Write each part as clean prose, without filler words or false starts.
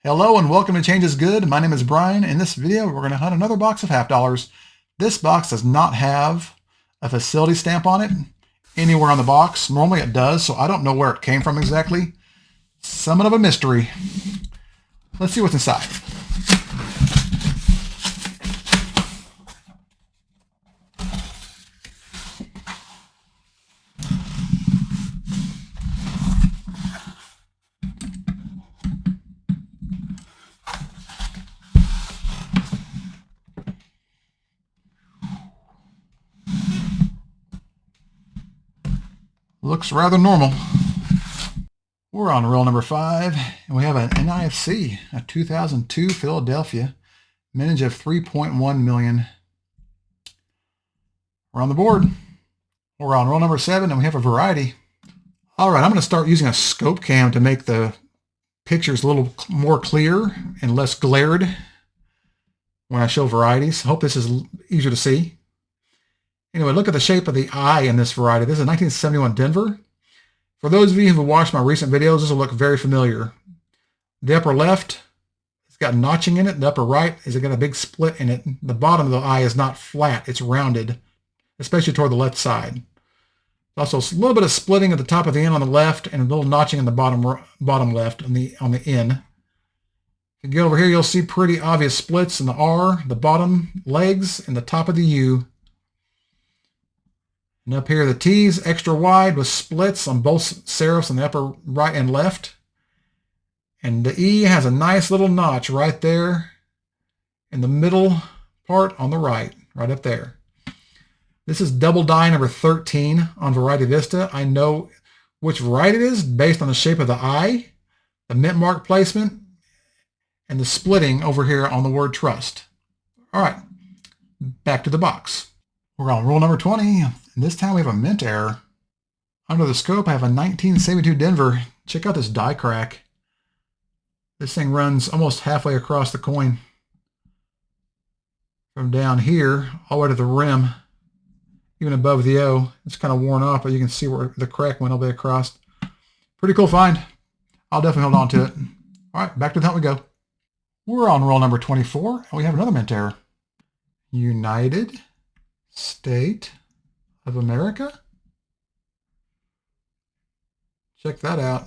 Hello and welcome to Change is Good. My name is Brian. In this video, we're going to hunt another box of half dollars. This box does not have a facility stamp on it anywhere on the box. Normally it does, so I don't know where it came from exactly. Somewhat of a mystery. Let's see what's inside. Looks rather normal. We're on roll number 5, and we have an NIFC, a 2002 Philadelphia, mintage of 3.1 million. We're on the board. We're on roll number 7, and we have a variety. All right, I'm going to start using a scope cam to make the pictures a little more clear and less glared when I show varieties. I hope this is easier to see. Anyway, look at the shape of the eye in this variety. This is a 1971 Denver. For those of you who have watched my recent videos, this will look very familiar. The upper left, it's got notching in it. The upper right is got a big split in it. The bottom of the eye is not flat. It's rounded, especially toward the left side. Also, a little bit of splitting at the top of the end on the left and a little notching in the bottom left on the end. If you get over here, you'll see pretty obvious splits in the R, the bottom legs, and the top of the U. And up here, the T's extra wide with splits on both serifs on the upper right and left. And the E has a nice little notch right there in the middle part on the right up there. This is double die number 13 on Variety Vista. I know which variety it is based on the shape of the eye, the mint mark placement, and the splitting over here on the word trust. All right, back to the box. We're on roll number 20. And this time we have a mint error. Under the scope, I have a 1972 Denver. Check out this die crack. This thing runs almost halfway across the coin. From down here, all the way to the rim, even above the O. It's kind of worn off, but you can see where the crack went all the way across. Pretty cool find. I'll definitely hold on to it. All right, back to the hunt we go. We're on roll number 24, and we have another mint error. United States of America. Check that out.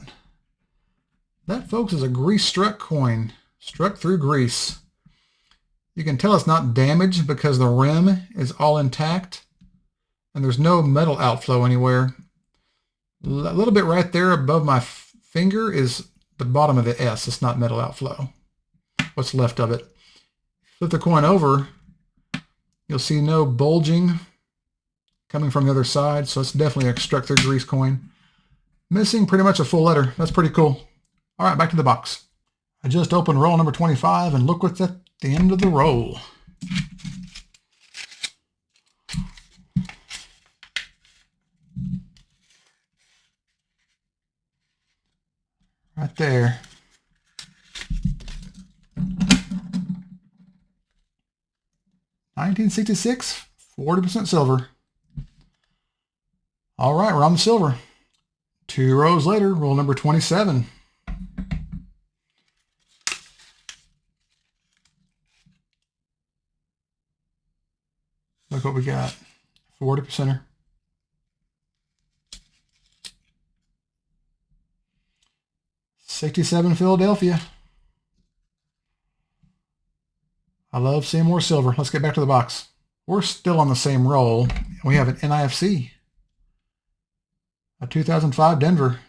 That, folks, is a grease-struck coin, struck through grease. You can tell it's not damaged because the rim is all intact and there's no metal outflow anywhere. A little bit right there above my finger is the bottom of the S. It's not metal outflow. What's left of it. Flip the coin over, you'll see no bulging coming from the other side, so it's definitely a struck through grease coin. Missing pretty much a full letter. That's pretty cool. All right, back to the box. I just opened roll number 25, and look what's at the end of the roll. Right there. $1966, 40% silver. All right, we're on the silver. 2 rows later, roll number 27. Look what we got. 40%er. '67 Philadelphia. I love seeing more silver. Let's get back to the box. We're still on the same roll. We have an NIFC. A 2005 Denver.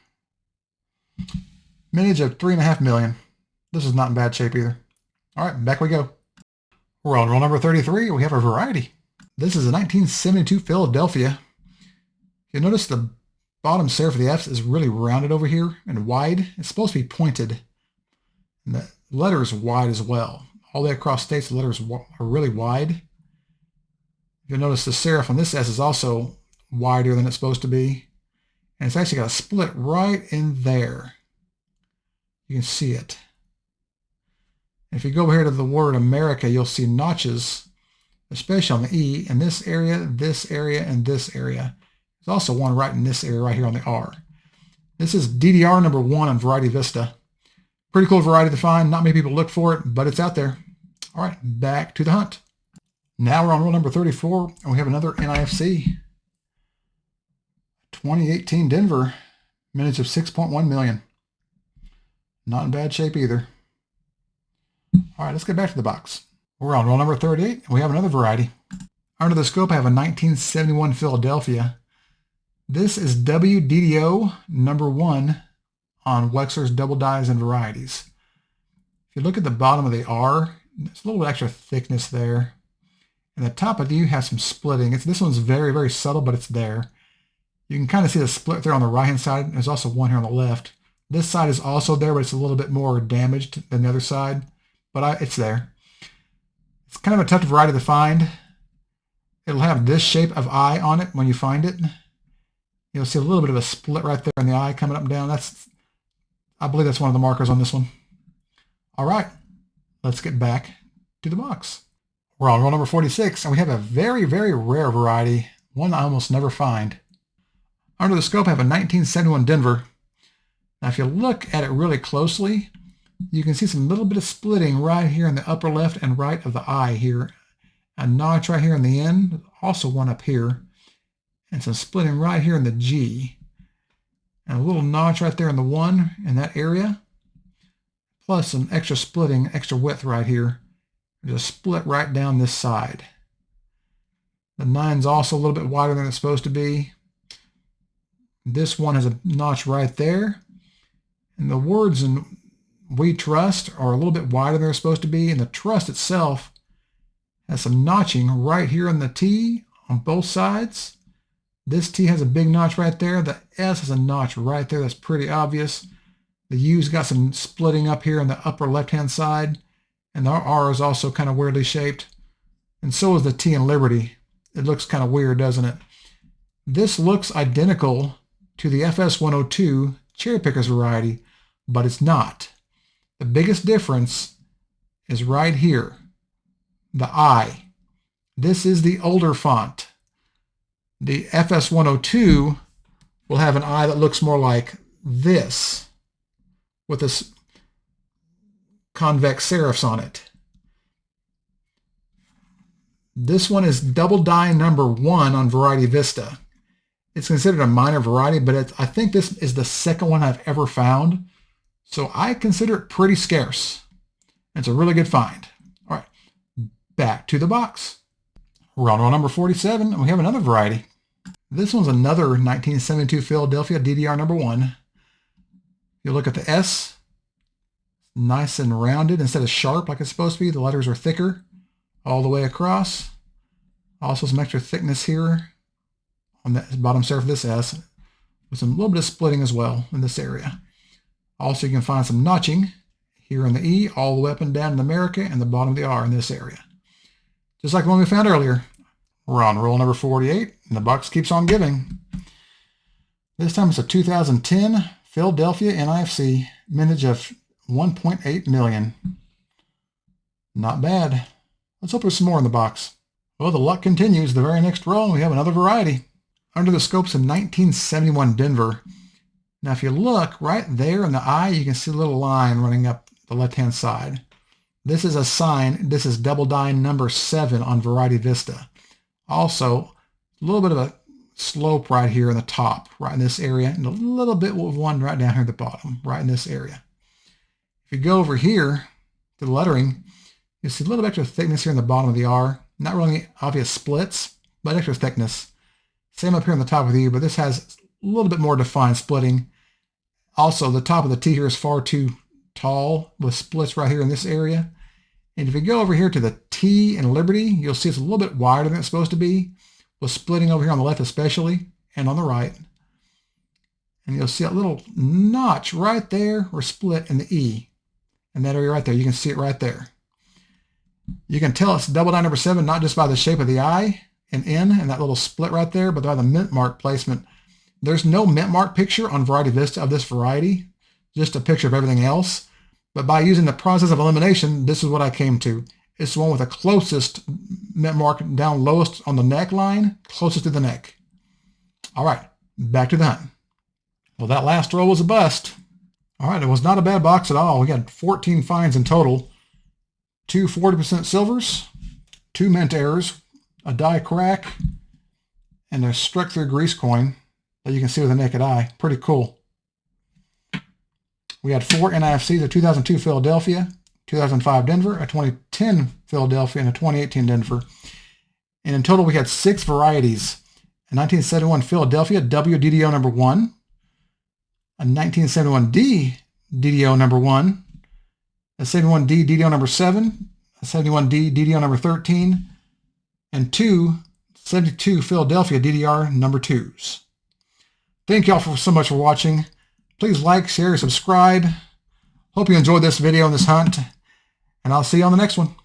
Mintage of 3.5 million. This is not in bad shape either. All right, back we go. We're on roll number 33. We have a variety. This is a 1972 Philadelphia. You'll notice the bottom serif of the F's is really rounded over here and wide. It's supposed to be pointed. And the letter is wide as well. All the way across states, the letters are really wide. You'll notice the serif on this S is also wider than it's supposed to be. And it's actually got a split right in there. You can see it. If you go over here to the word America, you'll see notches, especially on the E, in this area, and this area. There's also one right in this area right here on the R. This is DDR number 1 on Variety Vista. Pretty cool variety to find. Not many people look for it, but it's out there. All right, back to the hunt. Now we're on roll number 34, and we have another NIFC. 2018 Denver, minutes of 6.1 million. Not in bad shape either. All right, let's get back to the box. We're on roll number 38, and we have another variety. Under the scope, I have a 1971 Philadelphia. This is WDDO number 1 on Wexler's Double Dyes and Varieties. If you look at the bottom of the R, there's a little bit extra thickness there. And the top of you has some splitting. This one's very, very subtle, but it's there. You can kind of see the split there on the right-hand side. There's also one here on the left. This side is also there, but it's a little bit more damaged than the other side. But it's there. It's kind of a tough variety to find. It'll have this shape of eye on it when you find it. You'll see a little bit of a split right there in the eye coming up and down. I believe that's one of the markers on this one. All right, let's get back to the box. We're on roll number 46, and we have a very, very rare variety, one I almost never find. Under the scope, I have a 1971 Denver. Now, if you look at it really closely, you can see some little bit of splitting right here in the upper left and right of the eye here. A notch right here in the end, also one up here, and some splitting right here in the G. And a little notch right there in the 1 in that area, plus some extra splitting, extra width right here. Just split right down this side. The 9's also a little bit wider than it's supposed to be. This one has a notch right there. And the words in "We Trust" are a little bit wider than they're supposed to be. And the trust itself has some notching right here on the T on both sides. This T has a big notch right there. The S has a notch right there. That's pretty obvious. The U's got some splitting up here on the upper left-hand side. And the R is also kind of weirdly shaped. And so is the T in Liberty. It looks kind of weird, doesn't it? This looks identical to the FS102 Cherry Pickers variety, but it's not. The biggest difference is right here, the I. This is the older font. The FS102 will have an I that looks more like this, with this convex serifs on it. This one is double die number 1 on Variety Vista. It's considered a minor variety, but I think this is the second one I've ever found. So I consider it pretty scarce. It's a really good find. All right, back to the box. We're on roll number 47, and we have another variety. This one's another 1972 Philadelphia DDR number 1. You look at the S, nice and rounded instead of sharp like it's supposed to be. The letters are thicker all the way across. Also some extra thickness here on the bottom surface of this S, with some little bit of splitting as well in this area. Also, you can find some notching here in the E, all the way up and down in America, and the bottom of the R in this area. Just like the one we found earlier. We're on roll number 48, and the box keeps on giving. This time it's a 2010 Philadelphia NIFC, mintage of 1.8 million. Not bad. Let's hope there's some more in the box. Well, the luck continues. The very next roll, we have another variety. Under the scope's a 1971 Denver. Now, if you look right there in the eye, you can see a little line running up the left-hand side. This is a sign. This is double die number 7 on Variety Vista. Also, a little bit of a slope right here in the top, right in this area, and a little bit of one right down here at the bottom, right in this area. If you go over here to the lettering, you see a little bit extra thickness here in the bottom of the R. Not really obvious splits, but extra thickness. Same up here on the top of the U, but this has a little bit more defined splitting. Also, the top of the T here is far too tall with splits right here in this area. And if you go over here to the T in Liberty, you'll see it's a little bit wider than it's supposed to be, with splitting over here on the left especially, and on the right. And you'll see a little notch right there, or split in the E. And that area right there, you can see it right there. You can tell it's double die number 7, not just by the shape of the I and N and that little split right there, but by the mint mark placement. There's no mint mark picture on Variety Vista of this variety, just a picture of everything else. But by using the process of elimination, this is what I came to. It's the one with the closest mint mark down lowest on the neckline, closest to the neck. All right, back to the hunt. Well, that last roll was a bust. All right, it was not a bad box at all. We got 14 finds in total. 2 40% silvers, 2 mint errors, a die crack, and a struck through grease coin that you can see with the naked eye. Pretty cool. We had 4 NIFCs, a 2002 Philadelphia, 2005 Denver, a 2010 Philadelphia, and a 2018 Denver. And in total, we had 6 varieties. A 1971 Philadelphia WDDO number 1, a 1971D DDO number 1, a 71D DDO number 7, a 71D DDO number 13, and 2 72 Philadelphia DDR number 2s. Thank y'all so much for watching. Please like, share, subscribe. Hope you enjoyed this video and this hunt, and I'll see you on the next one.